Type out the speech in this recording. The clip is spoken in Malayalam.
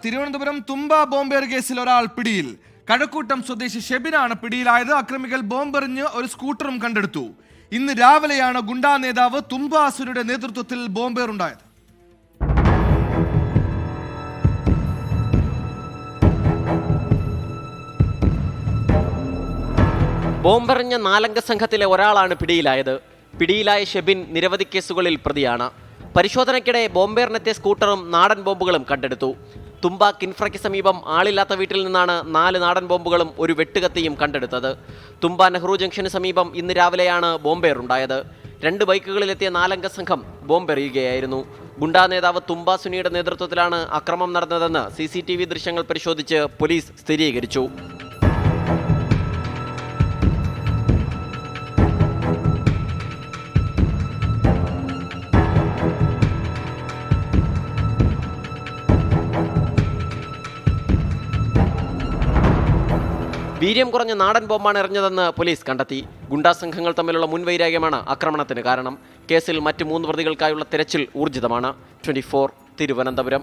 തിരുവനന്തപുരം തുമ്പ ബോംബേർ കേസിൽ ഒരാൾ പിടിയിൽ. കഴക്കൂട്ടം സ്വദേശി ഷെബിനാണ് പിടിയിലായത്. അക്രമികൾ ബോംബെറിഞ്ഞ് ഒരു സ്കൂട്ടറും കണ്ടെടുത്തു. ഇന്ന് രാവിലെയാണ് ഗുണ്ടാ നേതാവ് തുമ്പ അസുരയുടെ നേതൃത്വത്തിൽ ബോംബേറുണ്ടായത്. ബോംബെറിഞ്ഞ നാലംഗ സംഘത്തിലെ ഒരാളാണ് പിടിയിലായത്. പിടിയിലായ ഷെബിൻ നിരവധി കേസുകളിൽ പ്രതിയാണ്. പരിശോധനയ്ക്കിടെ ബോംബേറിനെത്തിയ സ്കൂട്ടറും നാടൻ ബോംബുകളും കണ്ടെടുത്തു. തുമ്പ കിൻഫ്രയ്ക്ക് സമീപം ആളില്ലാത്ത വീട്ടിൽ നിന്നാണ് 4 നാടൻ ബോംബുകളും ഒരു വെട്ടുകത്തിയും കണ്ടെടുത്തത്. തുമ്പ നെഹ്റു ജംഗ്ഷന് സമീപം ഇന്ന് രാവിലെയാണ് ബോംബേറുണ്ടായത്. 2 ബൈക്കുകളിലെത്തിയ 4 അംഗ സംഘം ബോംബെറിയുകയായിരുന്നു. ഗുണ്ടാ നേതാവ് തുമ്പ സുനിയുടെ നേതൃത്വത്തിലാണ് അക്രമം നടന്നതെന്ന് CCTV ദൃശ്യങ്ങൾ പരിശോധിച്ച് പോലീസ് സ്ഥിരീകരിച്ചു. വീര്യം കുറഞ്ഞ നാടൻ ബോംബാണ് എറിഞ്ഞതെന്ന് പോലീസ് കണ്ടെത്തി. ഗുണ്ടാ സംഘങ്ങൾ തമ്മിലുള്ള മുൻവൈരാഗ്യമാണ് ആക്രമണത്തിന് കാരണം. കേസിൽ മറ്റ് 3 പ്രതികൾക്കായുള്ള തെരച്ചിൽ ഊർജിതമാണ്. 24 തിരുവനന്തപുരം.